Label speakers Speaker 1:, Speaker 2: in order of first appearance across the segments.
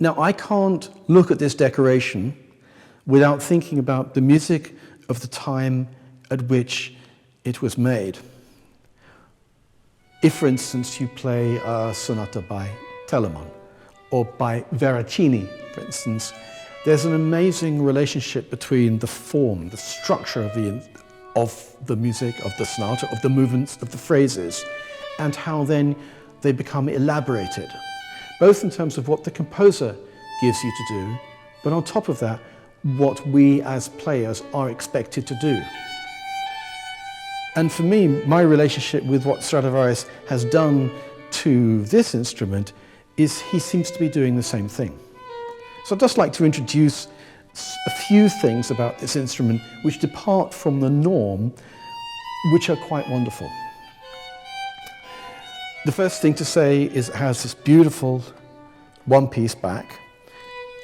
Speaker 1: Now, I can't look at this decoration without thinking about the music of the time at which it was made. If, for instance, you play a sonata by Telemann or by Veracini, for instance, there's an amazing relationship between the form, the structure of the music, of the sonata, of the movements, of the phrases, and how then they become elaborated, both in terms of what the composer gives you to do, but on top of that, what we as players are expected to do. And for me, my relationship with what Stradivarius has done to this instrument is he seems to be doing the same thing. So I'd just like to introduce a few things about this instrument which depart from the norm, which are quite wonderful. The first thing to say is it has this beautiful one-piece back,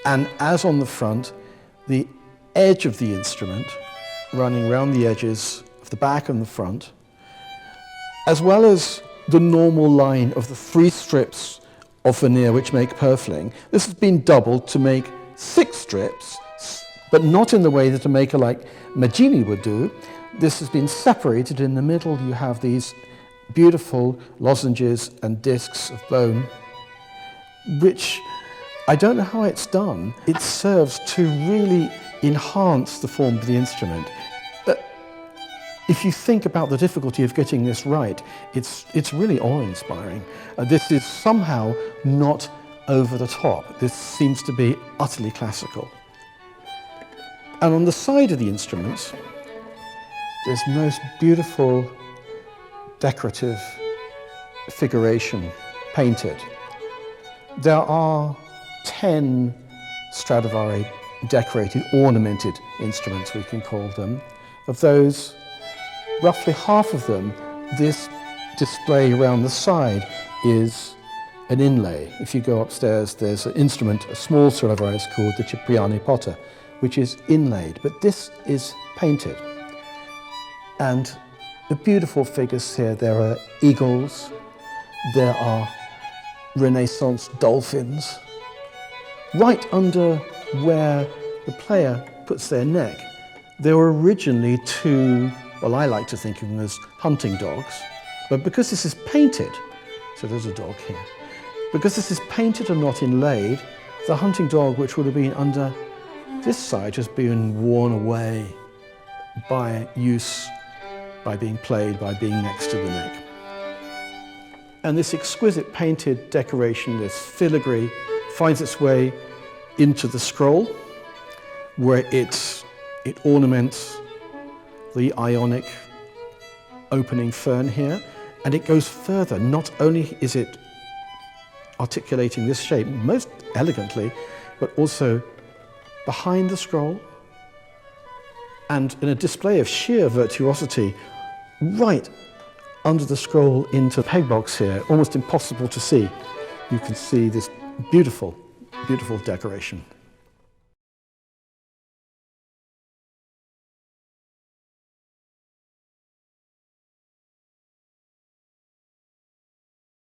Speaker 1: and as on the front, the edge of the instrument running around the edges of the back and the front, as well as the normal line of the 3 strips of veneer which make purfling. This has been doubled to make 6 strips, but not in the way that a maker like Maggini would do. This has been separated. In the middle you have these beautiful lozenges and discs of bone, which I don't know how it's done. It serves to really enhance the form of the instrument. If you think about the difficulty of getting this right, it's really awe-inspiring. This is somehow not over the top. This seems to be utterly classical. And on the side of the instruments, there's most beautiful decorative figuration painted. There are 10 Stradivari decorated, ornamented instruments, we can call them. Of those, roughly half of them, this display around the side is an inlay. If you go upstairs, there's an instrument, a small Stradivarius called the Cipriani Potter, which is inlaid, but this is painted. And the beautiful figures here, there are eagles, there are Renaissance dolphins. Right under where the player puts their neck, there were originally 2, well, I like to think of them as hunting dogs, but because this is painted, so there's a dog here, because this is painted and not inlaid, the hunting dog, which would have been under this side, has been worn away by use, by being played, by being next to the neck. And this exquisite painted decoration, this filigree, finds its way into the scroll, where it ornaments the Ionic opening fern here, and it goes further. Not only is it articulating this shape most elegantly, but also behind the scroll, and in a display of sheer virtuosity, right under the scroll into the peg box here, almost impossible to see. You can see this beautiful, beautiful decoration.